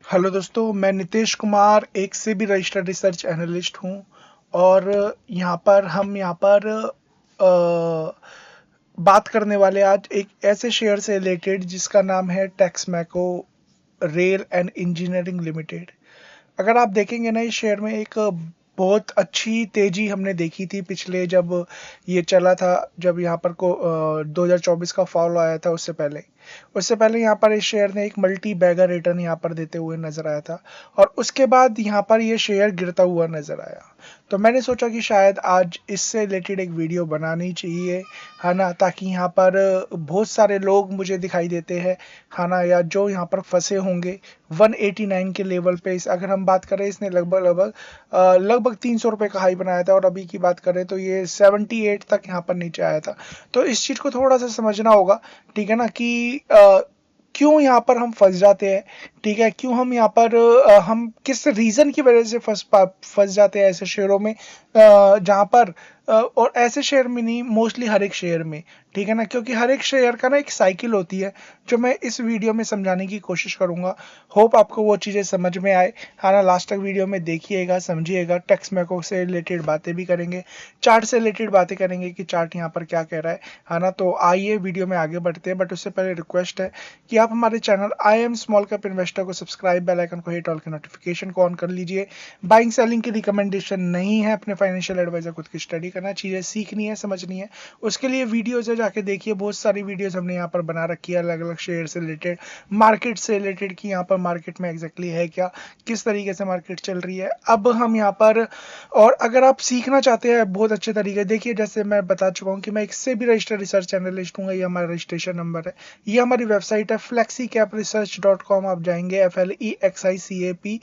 Hello दोस्तों, मैं नितेश कुमार एक से भी रजिस्टर्ड रिसर्च एनालिस्ट हूँ। और हम यहाँ पर बात करने वाले आज एक ऐसे शेयर से रिलेटेड जिसका नाम है Texmaco rail and engineering limited. अगर आप देखेंगे ना, इस शेयर में एक बहुत अच्छी तेजी हमने देखी थी पिछले, जब ये चला था, जब यहाँ पर 2024 का फॉल आया था। उससे पहले यहाँ पर इस शेयर ने एक मल्टी बैगर रिटर्न यहाँ पर देते हुए नजर आया था। और उसके बाद यहाँ पर ये शेयर गिरता हुआ नजर आया। तो मैंने सोचा कि शायद आज इससे रिलेटेड एक वीडियो बनानी चाहिए, है ना, ताकि यहाँ पर बहुत सारे लोग मुझे दिखाई देते हैं, है ना, या जो यहाँ पर फंसे होंगे 189 के लेवल पे। इस अगर हम बात करें, इसने लगभग 300 रुपये का हाई बनाया था, और अभी की बात करें तो ये 78 तक यहाँ पर नीचे आया था। तो इस चीज को थोड़ा सा समझना होगा, ठीक है ना, कि क्यों यहाँ पर हम फंस जाते हैं। ठीक है, क्यों हम यहाँ पर हम किस रीजन की वजह से फंस जाते हैं ऐसे शेयरों में, जहाँ पर और ऐसे शेयर में नहीं, मोस्टली हर एक शेयर में। ठीक है ना, क्योंकि हर एक शेयर का ना एक साइकिल होती है, जो मैं इस वीडियो में समझाने की कोशिश करूंगा। होप आपको वो चीजें समझ में आए, है ना। लास्ट तक वीडियो में देखिएगा, समझिएगा। टेक्स्ट मैको से रिलेटेड बातें भी करेंगे, चार्ट से रिलेटेड बातें करेंगे कि चार्ट यहाँ पर क्या कह रहा है ना। तो आइए वीडियो में आगे बढ़ते हैं, बट उससे पहले रिक्वेस्ट है कि आप हमारे channel I am small cap investor को सब्सक्राइब, बेल आइकन को हिट, ऑल के नोटिफिकेशन को ऑन कर लीजिए। बाइंग सेलिंग की रिकमेंडेशन नहीं है, अपने फाइनेंशियल एडवाइजर खुद की स्टडी करना, चीजें सीखनी है, समझनी है। उसके लिए वीडियोज है, जाके देखिए। बहुत सारी वीडियोज हमने यहाँ पर बना रखी है, अलग अलग शेयर से रिलेटेड, मार्केट से रिलेटेड, कि यहाँ पर मार्केट में एग्जैक्टली है क्या, किस तरीके से मार्केट चल रही है। अब हम यहाँ पर, और अगर आप सीखना चाहते हैं बहुत अच्छे तरीके, देखिए, जैसे मैं बता चुका हूँ कि मैं इससे भी रजिस्टर्ड रिसर्च एनालिस्ट हूँ। ये हमारा रजिस्ट्रेशन नंबर है, ये हमारी वेबसाइट है flexicapresearch.com। आप जाएंगे, FLEXICAP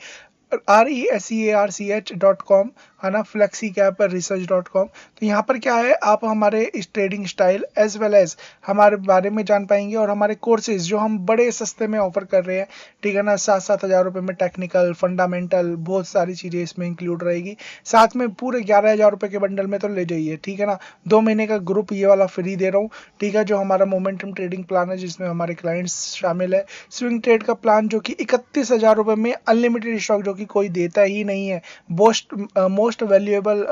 RESEARCH.com, है ना, flexicapresearch.com। तो यहाँ पर क्या है, आप हमारे इस trading style as well as हमारे बारे में जान पाएंगे, और हमारे कोर्सेज जो हम बड़े सस्ते में ऑफर कर रहे हैं, ठीक है ना, 7-7 हज़ार रुपये में टेक्निकल, फंडामेंटल, बहुत सारी चीजें इसमें इंक्लूड रहेगी। साथ में पूरे 11 हज़ार रुपये के बंडल में तो ले जाइए, ठीक है ना। 2 महीने का ग्रुप ये वाला फ्री दे रहा हूँ, ठीक है, जो हमारा मोमेंटम ट्रेडिंग प्लान है, जिसमें हमारे क्लाइंट्स शामिल है। स्विंग ट्रेड का प्लान जो कि 31 हज़ार रुपये में अनलिमिटेड स्टॉक, जो कि कोई देता ही नहीं है। मोस्ट वैल्यूएबल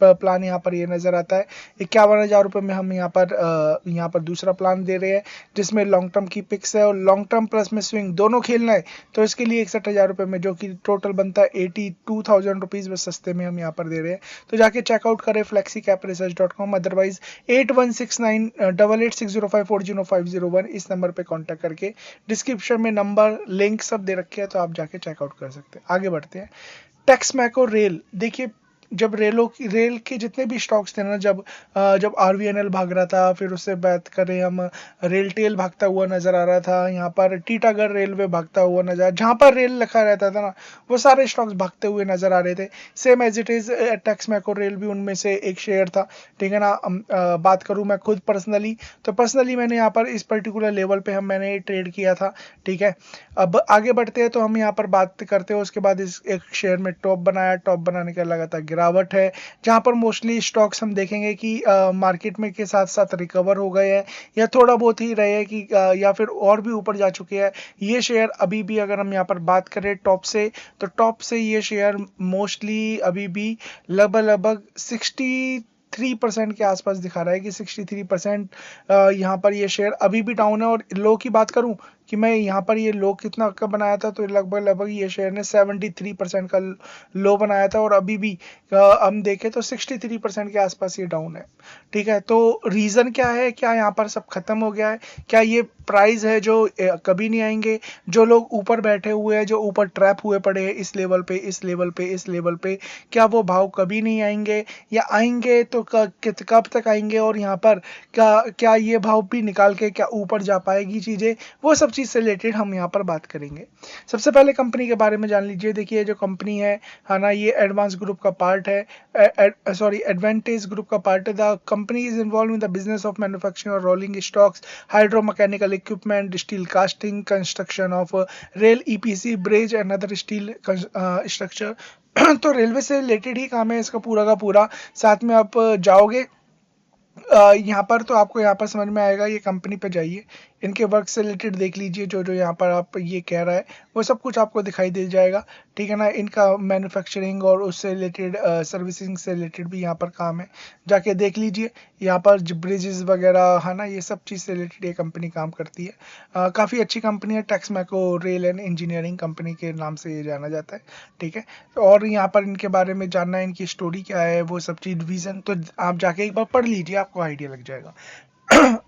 प्लान यहाँ पर ये नजर आता है। 51 हज़ार रुपये में हम यहाँ पर दूसरा प्लान दे रहे हैं, जिसमें लॉन्ग टर्म की पिक्स है और लॉन्ग टर्म प्लस में स्विंग दोनों खेलना है। तो इसके लिए 61 हज़ार रुपये में, जो कि टोटल बनता है 82,000 रुपीज, बस सस्ते में हम यहाँ पर दे रहे हैं। तो जाके चेकआउट करें flexicapresearch.com। अदरवाइज 81698860540501 इस नंबर पे कांटेक्ट करके, डिस्क्रिप्शन में नंबर, लिंक सब दे रखे हैं, तो आप जाके चेकआउट कर सकते हैं। आगे बढ़ते हैं। टेक्समैको रेल, देखिए, जब रेल के जितने भी स्टॉक्स थे ना, जब आरवीएनएल भाग रहा था, फिर उससे बात करें हम, रेलटेल भागता हुआ नजर आ रहा था, यहाँ पर टीटागढ़ रेलवे भागता हुआ नजर, जहां पर रेल लिखा रहता था ना, वो सारे स्टॉक्स भागते हुए नजर आ रहे थे। Same as it is Texmaco rail भी उनमें से एक शेयर था, ठीक है ना। बात करूं मैं खुद पर्सनली, तो पर्सनली मैंने यहाँ पर इस पर्टिकुलर लेवल पे मैंने ट्रेड किया था, ठीक है। अब आगे बढ़ते हैं, तो हम यहाँ पर बात करते हैं। उसके बाद इस एक शेयर में टॉप बनाया, टॉप बनाने का लगातार गिरावट है, जहां पर मोस्टली स्टॉक्स हम देखेंगे कि मार्केट में के साथ साथ रिकवर हो गए हैं, या थोड़ा बहुत ही रहे हैं, कि या फिर और भी ऊपर जा चुके हैं। ये शेयर अभी भी, अगर हम यहाँ पर बात करें टॉप से, तो टॉप से ये शेयर मोस्टली अभी भी लगभग 63% के आसपास दिखा रहा है, कि 63% यहाँ पर ये शेयर अभी भी डाउन है। और लो की बात करूं, कि मैं यहाँ पर ये लो कितना का बनाया था, तो लगभग ये शेयर ने 73% का लो बनाया था, और अभी भी हम देखें तो 63% के आसपास ये डाउन है, ठीक है। तो रीजन क्या है, क्या यहाँ पर सब खत्म हो गया है, क्या ये प्राइस है जो कभी नहीं आएंगे, जो लोग ऊपर बैठे हुए हैं, जो ऊपर ट्रैप हुए पड़े हैं इस लेवल पे, इस लेवल पे, इस लेवल पे, क्या वो भाव कभी नहीं आएंगे, या आएंगे तो कब तक आएंगे, और यहाँ पर क्या क्या ये भाव भी निकाल के क्या ऊपर जा पाएगी चीजें, वो सब चीज से रिलेटेड हम यहाँ पर बात करेंगे। सबसे पहले कंपनी के बारे में जान लीजिए। देखिए, जो कंपनी है ना, ये एडवांस ग्रुप का पार्ट है, एडवांटेज ग्रुप का पार्ट है। The company is involve in the business of manufacturing और rolling stocks, hydromechanical equipment, steel casting, construction of rail, EPC, bridge and other steel structure. तो railway से related ही काम है इसका पूरा का पूरा। साथ में आप जाओगे यहाँ पर, तो आपको यहाँ पर समझ में आएगा। ये कंपनी पे जाइए, इनके वर्क से रिलेटेड देख लीजिए, जो जो यहाँ पर आप ये कह रहा है वो सब कुछ आपको दिखाई दे जाएगा, ठीक है ना। इनका मैन्युफैक्चरिंग और उससे रिलेटेड सर्विसिंग से रिलेटेड भी यहाँ पर काम है, जाके देख लीजिए। यहाँ पर ब्रिजेस वगैरह है ना, ये सब चीज़ से रिलेटेड ये कंपनी काम करती है। काफ़ी अच्छी कंपनी है, Texmaco rail and engineering company के नाम से ये जाना जाता है, ठीक है। और यहाँ पर इनके बारे में जानना है, इनकी स्टोरी क्या है, वो सब चीज़ विजन, तो आप जाके एक बार पढ़ लीजिए, आपको आइडिया लग जाएगा।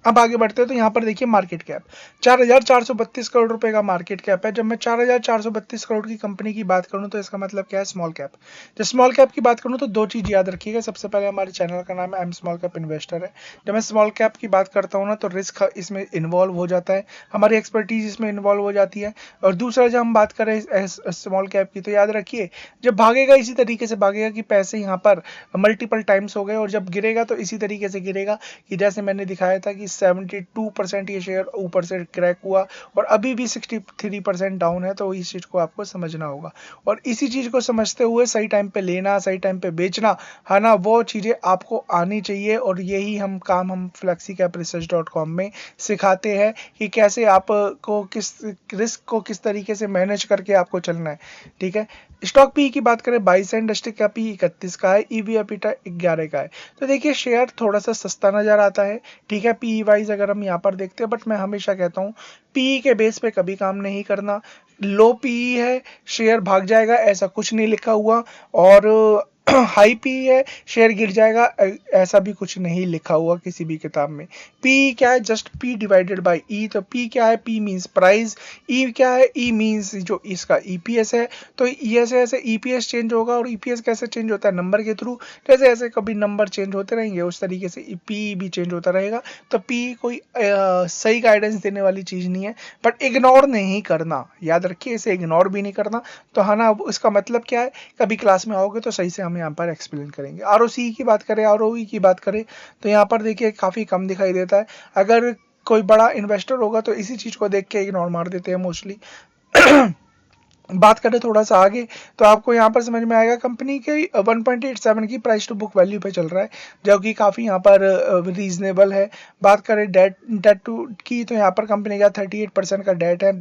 अब आगे बढ़ते हैं तो यहाँ पर देखिए मार्केट कैप 4,432 करोड़ रुपए का मार्केट कैप है। जब मैं 4,432 करोड़ की कंपनी की बात करूं तो इसका मतलब क्या है, स्मॉल कैप। जब स्मॉल कैप की बात करूं तो दो चीज याद रखिएगा। सबसे पहले हमारे चैनल का नाम है एम स्मॉल कैप इन्वेस्टर है। जब मैं स्मॉल कैप की बात करता हूँ ना तो रिस्क इसमें इन्वॉल्व हो जाता है, हमारी एक्सपर्टीज इसमें इन्वॉल्व हो जाती है। और दूसरा जब हम बात करें स्मॉल कैप की, तो याद रखिए जब भागेगा इसी तरीके से भागेगा कि पैसे यहाँ पर मल्टीपल टाइम्स हो गए, और जब गिरेगा तो इसी तरीके से गिरेगा कि जैसे मैंने दिखाया था कि 72% ये शेयर ऊपर से क्रैक हुआ और अभी भी 63% डाउन है। तो इस चीज को आपको समझना होगा, और इसी चीज को समझते हुए सही टाइम पे लेना, सही टाइम पे बेचना, है ना, वो चीजें आपको आनी चाहिए। और यही हम flexicapresearch.com में सिखाते हैं कि कैसे आपको किस रिस्क को किस तरीके से मैनेज करके आपको चलना है, ठीक है। स्टॉक पी की बात करें 22 है, इंडस्ट्री का पी 31 का है, ईवी एपिटा 11 का है। तो देखिए शेयर थोड़ा सा सस्ता नजर आता है, ठीक है, पी वाइज अगर हम यहाँ पर देखते हैं। बट मैं हमेशा कहता हूँ पी के बेस पे कभी काम नहीं करना। लो पी है, शेयर भाग जाएगा ऐसा कुछ नहीं लिखा हुआ, और हाई पी है, शेयर गिर जाएगा ऐसा भी कुछ नहीं लिखा हुआ किसी भी किताब में। पी क्या है, जस्ट पी डिवाइडेड बाय ई। तो पी क्या है, पी मींस प्राइस, ई क्या है, ई मींस जो इसका ईपीएस है। तो ऐसे ऐसे ईपीएस चेंज होगा, और ईपीएस कैसे चेंज होता है, नंबर के थ्रू। जैसे ऐसे कभी नंबर चेंज होते रहेंगे उस तरीके से पी भी चेंज होता रहेगा। तो पी कोई सही गाइडेंस देने वाली चीज नहीं है, बट इग्नोर नहीं करना, याद रखिए इसे इग्नोर भी नहीं करना। तो है ना, अब इसका मतलब क्या है, कभी क्लास में आओगे तो सही से हम यहाँ पर एक्सप्लेन करेंगे। आरओसी की बात करें, आरओई की बात करें, तो यहाँ पर देखिए काफी कम दिखाई देता है। अगर कोई बड़ा इन्वेस्टर होगा तो इसी चीज को देख के इग्नोर मार देते हैं मोस्टली। बात करें थोड़ा सा आगे तो आपको यहाँ पर समझ में आएगा कंपनी के 1.87 की प्राइस टू बुक वैल्यू पे चल रहा है, जो कि काफ़ी यहाँ पर रीजनेबल है। बात करें डेट टू की, तो यहाँ पर कंपनी का 38% का डेट है,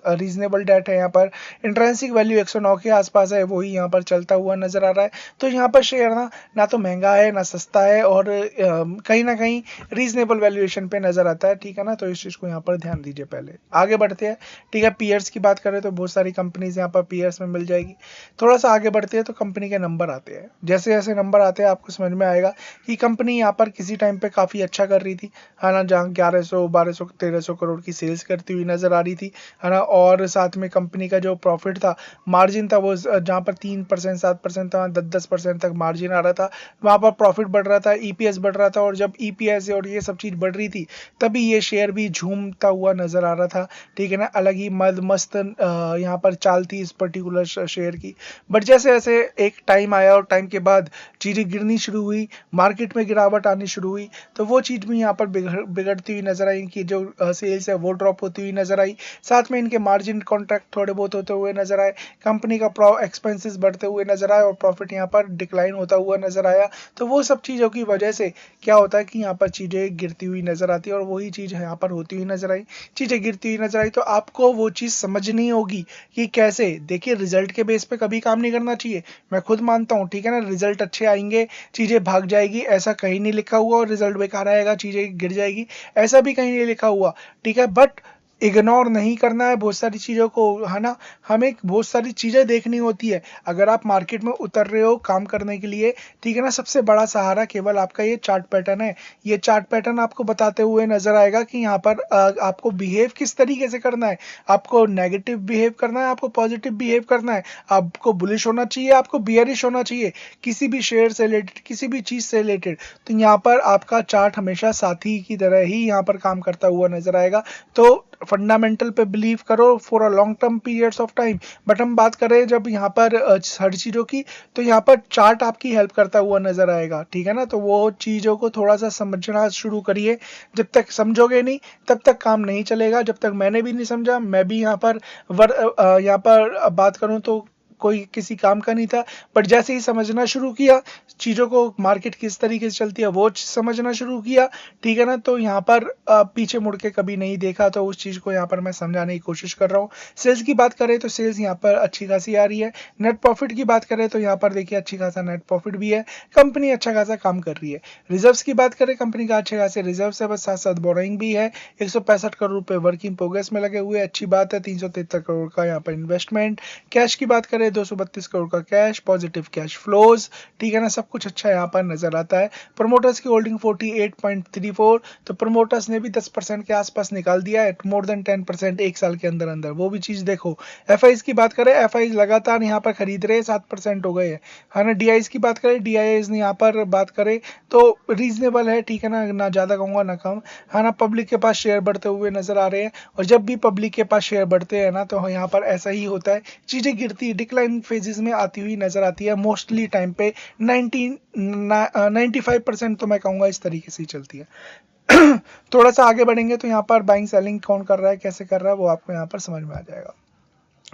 रीजनेबल डेट है। यहाँ पर इंट्रेंसिक वैल्यू 109 के आसपास है, वही यहाँ पर चलता हुआ नजर आ रहा है। तो यहाँ पर शेयर ना तो महंगा है ना सस्ता है, और कहीं ना कहीं रीजनेबल वैल्यूएशन पे नजर आता है, ठीक है ना। तो इस चीज़ को यहाँ पर ध्यान दीजिए। पहले आगे बढ़ते हैं, ठीक है। पीयर्स की बात करें तो बहुत सारी कंपनीज यहाँ पर पीयर्स में मिल जाएगी। थोड़ा सा आगे बढ़ते हैं तो कंपनी के नंबर आते हैं। जैसे जैसे नंबर आते हैं आपको समझ में आएगा कि कंपनी यहाँ पर किसी टाइम पे काफ़ी अच्छा कर रही थी, है ना, जहाँ 1100 1200 1300 करोड़ की सेल्स करती हुई नजर आ रही थी, है ना। और साथ में कंपनी का जो प्रॉफिट था, मार्जिन था, वो जहाँ पर 3% 7% था, 10% तक मार्जिन आ रहा था, वहाँ पर प्रॉफिट बढ़ रहा था, ईपीएस बढ़ रहा था। और जब ईपीएस और ये सब चीज़ बढ़ रही थी तभी ये शेयर भी झूमता हुआ नजर आ रहा था, ठीक है ना। अलग ही मस्त यहाँ पर चाल थी इस पर्टिकुलर शेयर की। बट जैसे जैसे एक टाइम आया और टाइम के बाद चीज़ें गिरनी शुरू हुई, मार्केट में गिरावट आनी शुरू हुई, तो वो चीज़ भी यहाँ पर बिगड़ती हुई नजर आई, कि जो सेल्स है वो ड्रॉप होती हुई नजर आई। साथ में इनके मार्जिन कॉन्ट्रैक्ट थोड़े बहुत होते हुए नजर आए, कंपनी का एक्सपेंसेस बढ़ते हुए नजर आए, और प्रॉफिट यहाँ पर डिक्लाइन होता हुआ नजर आया। तो वो सब चीज़ों की वजह से क्या होता है कि यहाँ पर चीज़ें गिरती हुई नजर आती है, और वही चीज़ यहाँ पर होती हुई नजर आई, चीज़ें गिरती हुई नजर आई। तो आपको वो चीज़ समझनी होगी कि कैसे। देखिए रिजल्ट के बेस पे कभी काम नहीं करना चाहिए, मैं खुद मानता हूँ, ठीक है ना। रिजल्ट अच्छे आएंगे, चीज़ें भाग जाएगी ऐसा कहीं नहीं लिखा हुआ, और रिजल्ट बेकार आएगा चीज़ें गिर जाएगी ऐसा भी कहीं नहीं लिखा हुआ, ठीक है। बट इग्नोर नहीं करना है बहुत सारी चीज़ों को, है ना। हमें बहुत सारी चीज़ें देखनी होती है अगर आप मार्केट में उतर रहे हो काम करने के लिए, ठीक है ना। सबसे बड़ा सहारा केवल आपका ये चार्ट पैटर्न है। ये चार्ट पैटर्न आपको बताते हुए नजर आएगा कि यहाँ पर आपको बिहेव किस तरीके से करना है। आपको नेगेटिव बिहेव करना है, आपको पॉजिटिव बिहेव करना है, आपको बुलिश होना चाहिए, आपको बियरिश होना चाहिए, किसी भी शेयर से रिलेटेड, किसी भी चीज़ से रिलेटेड। तो यहाँ पर आपका चार्ट हमेशा साथी की तरह ही यहाँ पर काम करता हुआ नजर आएगा। तो फंडामेंटल पे बिलीव करो for a long term periods of time. But हम बात करें जब यहाँ पर हर चीज़ों की, तो यहाँ पर चार्ट आपकी हेल्प करता हुआ नजर आएगा, ठीक है ना। तो वो चीज़ों को थोड़ा सा समझना शुरू करिए, जब तक समझोगे नहीं तब तक काम नहीं चलेगा। जब तक मैंने भी नहीं समझा, मैं भी यहाँ पर यहाँ पर बात करूँ तो कोई किसी काम का नहीं था, बट जैसे ही समझना शुरू किया चीज़ों को, मार्केट किस तरीके से चलती है वो समझना शुरू किया, ठीक है ना, तो यहाँ पर पीछे मुड़ के कभी नहीं देखा, तो उस चीज़ को यहाँ पर मैं समझाने की कोशिश कर रहा हूँ। सेल्स की बात करें तो सेल्स यहाँ पर अच्छी खासी आ रही है। नेट प्रॉफिट की बात करें तो यहाँ पर देखिए अच्छी खासा नेट प्रॉफिट भी है, कंपनी अच्छा खासा काम कर रही है। रिजर्व्स की बात करें, कंपनी का अच्छे खासे रिजर्व है, बस साथ साथ बोरोइंग भी है। 165 करोड़ रुपए वर्किंग प्रोग्रेस में लगे हुए, अच्छी बात है। 373 करोड़ का यहाँ पर इन्वेस्टमेंट। कैश की बात करें 232 करोड़ का कैश, पॉजिटिव कैश फ्लोज, ठीक है ना, सब कुछ अच्छा यहाँ पर नजर आता है। प्रमोटर्स की होल्डिंग 48.34, तो प्रमोटर्स ने भी 10% के आसपास निकाल दिया है, मोर देन 10% एक साल के अंदर अंदर, वो भी चीज देखो। एफआईज की बात करें, एफआईज लगातार यहाँ पर खरीद रहे हैं, 7% हो गए हैं, है ना। डीआईज की बात करें, डीआईज यहाँ पर बात करें तो रीजनेबल है, ठीक है ना, ना ज्यादा कहूंगा ना कम, है ना। पब्लिक के पास शेयर बढ़ते हुए नजर आ रहे हैं, और जब भी पब्लिक के पास शेयर बढ़ते हैं ना तो यहाँ पर ऐसा ही होता है, चीजें गिरती डिक्लाइन फेजेस में आती हुई नजर आती है। मोस्टली टाइम पे 95% तो मैं कहूँगा इस तरीके से ही चलती है। थोड़ा सा आगे बढ़ेंगे तो यहाँ पर बाइंग सेलिंग कौन कर रहा है, कैसे कर रहा है, वो आपको यहाँ पर समझ में आ जाएगा।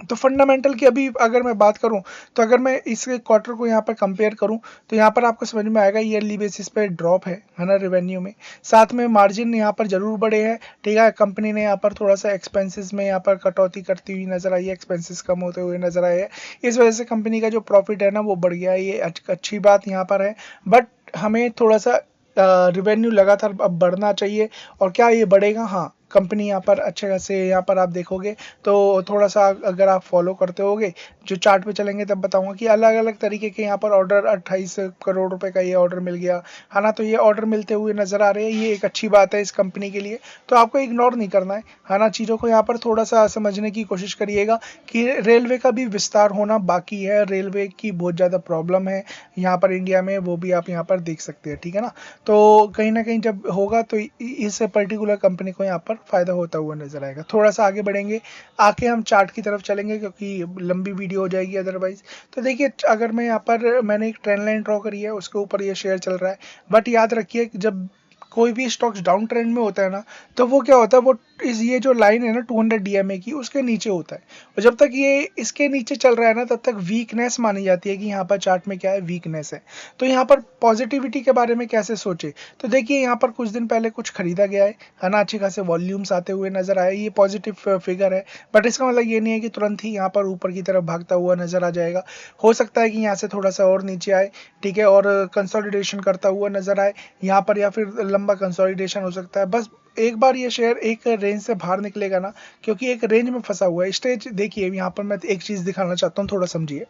तो फंडामेंटल की अभी अगर मैं बात करूं, तो अगर मैं इस क्वार्टर को यहाँ पर कंपेयर करूं तो यहाँ पर आपको समझ में आएगा ईयरली बेसिस पे ड्रॉप है ना, रेवेन्यू में। साथ में मार्जिन यहाँ पर जरूर बढ़े हैं, ठीक है। कंपनी ने यहाँ पर थोड़ा सा एक्सपेंसेस में यहाँ पर कटौती करती हुई नजर आई है, एक्सपेंसेस कम होते हुए नजर आए हैं, इस वजह से कंपनी का जो प्रॉफिट है ना वो बढ़ गया है, ये अच्छी बात यहाँ पर है। बट हमें थोड़ा सा रिवेन्यू लगातार अब बढ़ना चाहिए। और क्या ये बढ़ेगा? हाँ, कंपनी यहाँ पर अच्छे खासे, यहाँ पर आप देखोगे तो थोड़ा सा अगर आप फॉलो करते होगे, जो चार्ट पे चलेंगे तब बताऊंगा कि अलग अलग तरीके के यहाँ पर ऑर्डर, 28 करोड़ रुपए का ये ऑर्डर मिल गया, है ना। तो ये ऑर्डर मिलते हुए नजर आ रहे हैं, ये एक अच्छी बात है इस कंपनी के लिए, तो आपको इग्नोर नहीं करना है ना। चीज़ों को यहाँ पर थोड़ा सा समझने की कोशिश करिएगा कि रेलवे का भी विस्तार होना बाकी है, रेलवे की बहुत ज़्यादा प्रॉब्लम है यहाँ पर इंडिया में, वो भी आप यहाँ पर देख सकते हैं, ठीक है ना। तो कहीं ना कहीं जब होगा तो इस पर्टिकुलर कंपनी को यहाँ पर फायदा होता हुआ नजर आएगा। थोड़ा सा आगे बढ़ेंगे, आके हम चार्ट की तरफ चलेंगे क्योंकि लंबी वीडियो हो जाएगी अदरवाइज। तो देखिए, अगर मैं यहाँ पर, मैंने एक ट्रेंड लाइन ड्रॉ करी है, उसके ऊपर ये शेयर चल रहा है। बट याद रखिए, जब कोई भी स्टॉक्स डाउन ट्रेंड में होता है ना, तो वो क्या होता है, वो ये जो लाइन है ना 200 डीएमए की, उसके नीचे होता है। और जब तक ये इसके नीचे चल रहा है ना, तब तक वीकनेस मानी जाती है कि यहाँ पर चार्ट में क्या है, वीकनेस है। तो यहाँ पर पॉजिटिविटी के बारे में कैसे सोचे, तो देखिए यहाँ पर कुछ दिन पहले कुछ खरीदा गया है ना, अच्छे खासे वॉल्यूम्स आते हुए नजर आए, ये पॉजिटिव फिगर है। बट इसका मतलब ये नहीं है कि तुरंत ही यहाँ पर ऊपर की तरफ भागता हुआ नजर आ जाएगा। हो सकता है कि यहाँ से थोड़ा सा और नीचे आए, ठीक है, और कंसोलिडेशन करता हुआ नजर आए यहाँ पर, या फिर लंबा कंसोलिडेशन हो सकता है। बस एक बार ये शेयर एक रेंज से बाहर निकलेगा ना, क्योंकि एक रेंज में फंसा हुआ है। स्टेज देखिए, यहाँ पर मैं एक चीज दिखाना चाहता हूँ, थोड़ा समझिए,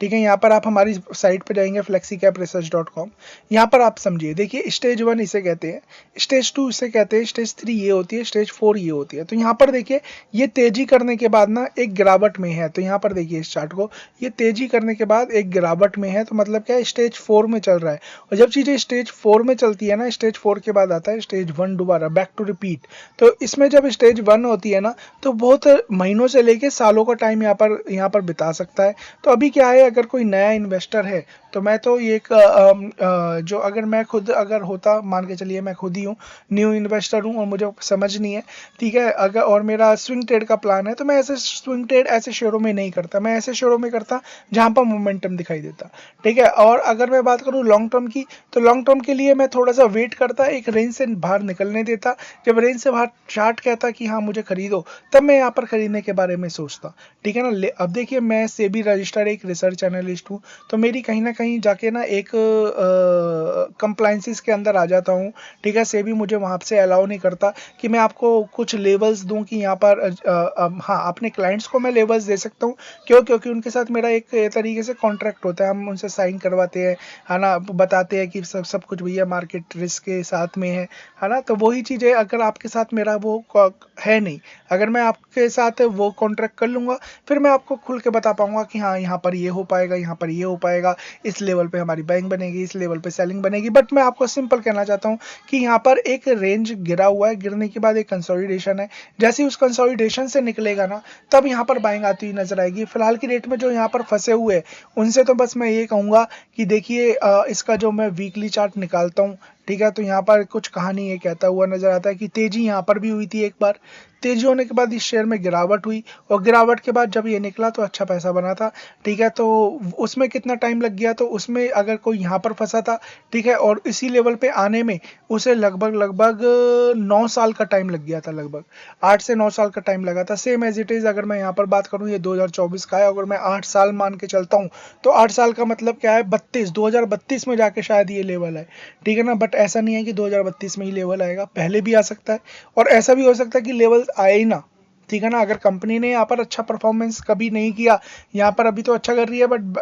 ठीक है। यहाँ पर आप हमारी साइट पे जाएंगे flexicapresearch.com, यहाँ पर आप समझिए, देखिए स्टेज 1 इसे कहते हैं, स्टेज 2 इसे कहते हैं, स्टेज 3 ये होती है, स्टेज 4 ये होती है। तो यहाँ पर देखिए, ये तेजी करने के बाद ना एक गिरावट में है, तो यहाँ पर देखिए इस चार्ट को, ये तेजी करने के बाद एक गिरावट में है, तो मतलब क्या है, स्टेज 4 में चल रहा है। और जब चीजें स्टेज 4 में चलती है ना, स्टेज 4 के बाद आता है स्टेज 1 दोबारा, बैक टू रिपीट। तो इसमें जब स्टेज 1 होती है ना, तो बहुत महीनों से लेके सालों का टाइम यहाँ पर बिता सकता है। तो अभी क्या है, अगर कोई नया इन्वेस्टर है, तो मैं तो ये जो, अगर मैं खुद अगर होता, मान के चलिए मैं खुद ही हूँ, न्यू इन्वेस्टर हूँ और मुझे समझ नहीं है, ठीक है, अगर और मेरा स्विंग ट्रेड का प्लान है, तो मैं ऐसे स्विंग ट्रेड ऐसे शेयरों में नहीं करता, मैं ऐसे शेयरों में करता जहां पर मोमेंटम दिखाई देता, ठीक है। और अगर मैं बात करूं लॉन्ग टर्म की, तो लॉन्ग टर्म के लिए मैं थोड़ा सा वेट करता, एक रेंज से बाहर निकलने देता, जब रेंज से बाहर चार्ट कहता कि हाँ मुझे खरीदो, तब मैं यहाँ पर खरीदने के बारे में सोचता, ठीक है ना। अब देखिए, मैं सेबी रजिस्टर्ड एक रिसर्च एनालिस्ट हूँ, तो मेरी कहीं ना कहीं जाके ना एक कंप्लायंसेस के अंदर आ जाता हूँ, ठीक है। सेबी मुझे वहाँ से अलाउ नहीं करता कि मैं आपको कुछ लेवल्स दूं कि यहाँ पर हाँ, अपने क्लाइंट्स को मैं लेवल्स दे सकता हूँ, क्यों, क्योंकि उनके साथ मेरा एक तरीके से कॉन्ट्रैक्ट होता है, हम उनसे साइन करवाते हैं, है ना, बताते हैं कि सब कुछ भैया मार्केट रिस्क के साथ में है ना। तो वही चीज़ें अगर आपके साथ मेरा वो है नहीं, अगर मैं आपके साथ वो कॉन्ट्रैक्ट कर लूँगा, फिर मैं आपको खुल के बता पाऊंगा कि हाँ यहाँ पर ये हो पाएगा, यहाँ पर ये हो पाएगा, इस लेवल पे हमारी बाइंग बनेगी, इस लेवल पे सेलिंग बनेगी। बट मैं आपको सिंपल कहना चाहता हूँ कि यहाँ पर एक रेंज गिरा हुआ है, गिरने के बाद एक कंसोलिडेशन है, जैसे ही उस कंसोलिडेशन से निकलेगा ना, तब यहाँ पर बाइंग आती हुई नजर आएगी। फिलहाल की डेट में जो यहाँ पर फंसे हुए हैं, उनसे तो बस मैं ये कहूँगा कि देखिए, इसका जो मैं वीकली चार्ट निकालता हूँ, ठीक है। तो यहाँ पर कुछ कहानी ये कहता हुआ नजर आता है कि तेजी यहाँ पर भी हुई थी एक बार, तेजी होने के बाद इस शेयर में गिरावट हुई, और गिरावट के बाद जब ये निकला तो अच्छा पैसा बना था, ठीक है। तो उसमें कितना टाइम लग गया, तो उसमें अगर कोई यहाँ पर फंसा था, ठीक है, और इसी लेवल पे आने में उसे लगभग लगभग 9 साल का टाइम लग गया था, लगभग 8 से 9 साल का टाइम लगा था। सेम एज इट इज अगर मैं यहाँ पर बात करूँ, ये 2024 का है, अगर मैं 8 साल मान के चलता हूँ तो 8 साल का मतलब क्या है, 2032 में जाके शायद ये लेवल है, ठीक है ना। बट ऐसा नहीं है कि 2032 में ही लेवल आएगा, पहले भी आ सकता है, और ऐसा भी हो सकता है कि लेवल आए ही ना, ठीक है ना। अगर कंपनी ने यहाँ पर अच्छा परफॉर्मेंस कभी नहीं किया, यहाँ पर अभी तो अच्छा कर रही है बट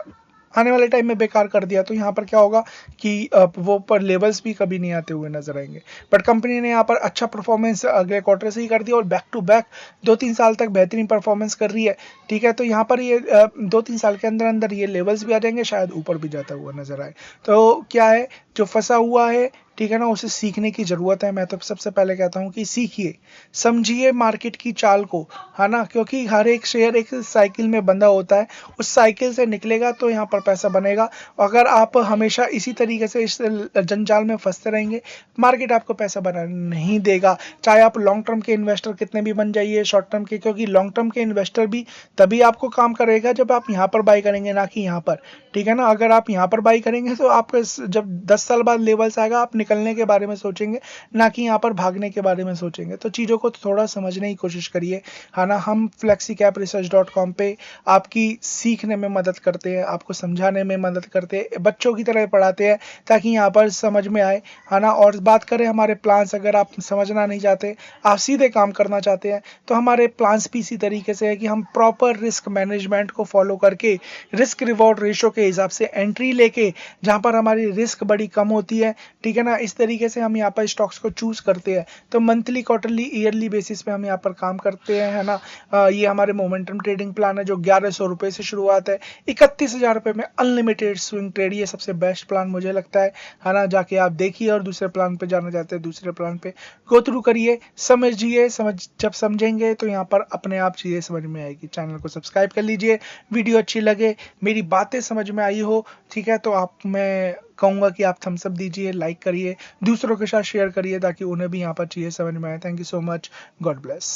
आने वाले टाइम में बेकार कर दिया, तो यहाँ पर क्या होगा कि वो पर लेवल्स भी कभी नहीं आते हुए नजर आएंगे। बट कंपनी ने यहाँ पर अच्छा परफॉर्मेंस अगले क्वार्टर से ही कर दिया, और बैक टू बैक 2-3 साल तक बेहतरीन परफॉर्मेंस कर रही है, ठीक है। तो यहाँ पर ये 2-3 साल के अंदर अंदर ये लेवल्स भी आ जाएंगे, शायद ऊपर भी जाता हुआ नजर आए। तो क्या है, जो फंसा हुआ है, ठीक है ना, उसे सीखने की जरूरत है। मैं तो सबसे पहले कहता हूँ कि सीखिए, समझिए मार्केट की चाल को, है ना, क्योंकि हर एक शेयर एक साइकिल में बंधा होता है, उस साइकिल से निकलेगा तो यहाँ पर पैसा बनेगा। अगर आप हमेशा इसी तरीके से इस जंजाल में फंसते रहेंगे, मार्केट आपको पैसा बना नहीं देगा, चाहे आप लॉन्ग टर्म के इन्वेस्टर कितने भी बन जाइए, शॉर्ट टर्म के, क्योंकि लॉन्ग टर्म के इन्वेस्टर भी तभी आपको काम करेगा जब आप यहाँ पर बाई करेंगे, ना कि यहाँ पर, ठीक है ना। अगर आप यहाँ पर बाई करेंगे तो आप जब 10 साल बाद लेवल्स आएगा, आप निकलने के बारे में सोचेंगे, ना कि यहाँ पर भागने के बारे में सोचेंगे। तो चीज़ों को थोड़ा समझने की कोशिश करिए, है ना। हम flexicapresearch.com पे आपकी सीखने में मदद करते हैं, आपको समझाने में मदद करते हैं, बच्चों की तरह पढ़ाते हैं ताकि यहाँ पर समझ में आए, है ना। और बात करें हमारे प्लान्स, अगर आप समझना नहीं चाहते, आप सीधे काम करना चाहते हैं, तो हमारे प्लान्स भी इसी तरीके से है कि हम प्रॉपर रिस्क मैनेजमेंट को फॉलो करके, रिस्क रिवॉर्ड रेशो के हिसाब से एंट्री लेके, जहाँ पर हमारी रिस्क बड़ी कम होती है, ठीक है ना, इस तरीके से हम यहाँ पर स्टॉक्स को चूज करते हैं। तो मंथली, क्वार्टरली, ईयरली बेसिस पे हम यहाँ पर काम करते हैं, है ना। ये हमारे मोमेंटम ट्रेडिंग प्लान है जो 1100 रुपये से शुरुआत है, 31,000 रुपये में अनलिमिटेड स्विंग ट्रेड, ये सबसे बेस्ट प्लान मुझे लगता है ना। जाके आप देखिए, और दूसरे प्लान पे जाना चाहते हैं, दूसरे प्लान पे गो थ्रू करिए, समझिए, जब समझेंगे तो यहाँ पर अपने आप चीज़ें समझ में आएगी। चैनल को सब्सक्राइब कर लीजिए, वीडियो अच्छी लगे, मेरी बातें समझ में आई हो, ठीक है, तो आप, मैं कहूँगा कि आप थम्स अप दीजिए, लाइक करिए, दूसरों के साथ शेयर करिए ताकि उन्हें भी यहाँ पर चीज़ें समझ में आए। Thank you so much, God bless.